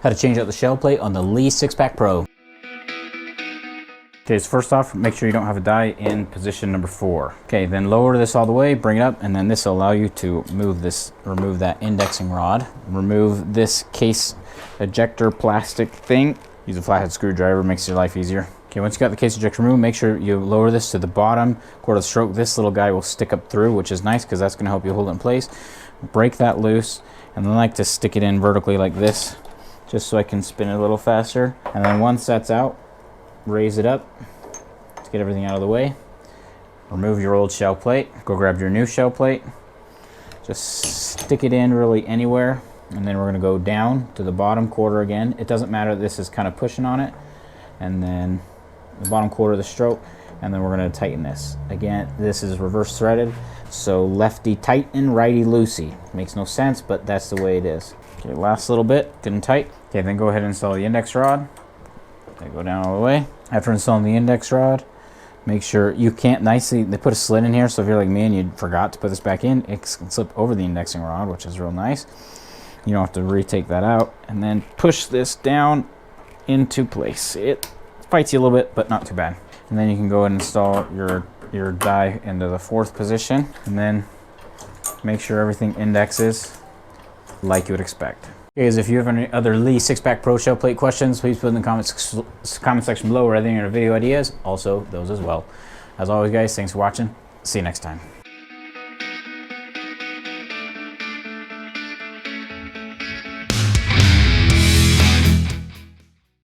How to change out the shell plate on the Lee 6-Pack Pro. Okay, so first off, make sure you don't have a die in position number 4. Okay, then lower this all the way, bring it up, and then this will allow you to remove that indexing rod. Remove this case ejector plastic thing. Use a flathead screwdriver, makes your life easier. Okay, once you got the case ejector removed, make sure you lower this to the bottom quarter of the stroke. This little guy will stick up through, which is nice because that's going to help you hold it in place. Break that loose, and then I like to stick it in vertically like this, just so I can spin it a little faster. And then once that's out, raise it up to get everything out of the way. Remove your old shell plate. Go grab your new shell plate. Just stick it in really anywhere, and then we're going to go down to the bottom quarter again. It doesn't matter, this is kind of pushing on it. And then the bottom quarter of the stroke, and then we're going to tighten this. Again, this is reverse threaded, so lefty tighten, righty loosey. Makes no sense, but that's the way it is. Okay, last little bit, good and tight. Okay, then go ahead and install the index rod. They go down all the way. After installing the index rod, make sure you can't nicely, they put a slit in here, so if you're like me and you forgot to put this back in, it can slip over the indexing rod, which is real nice. You don't have to retake that out, and then push this down into place. It fights you a little bit, but not too bad. And then you can go ahead and install your die into the 4th position, and then make sure everything indexes like you would expect. Okay, guys, if you have any other Lee 6-Pack Pro shell plate questions, please put in the comment section below, or any other video ideas, also those as well. As always, guys, thanks for watching. See you next time.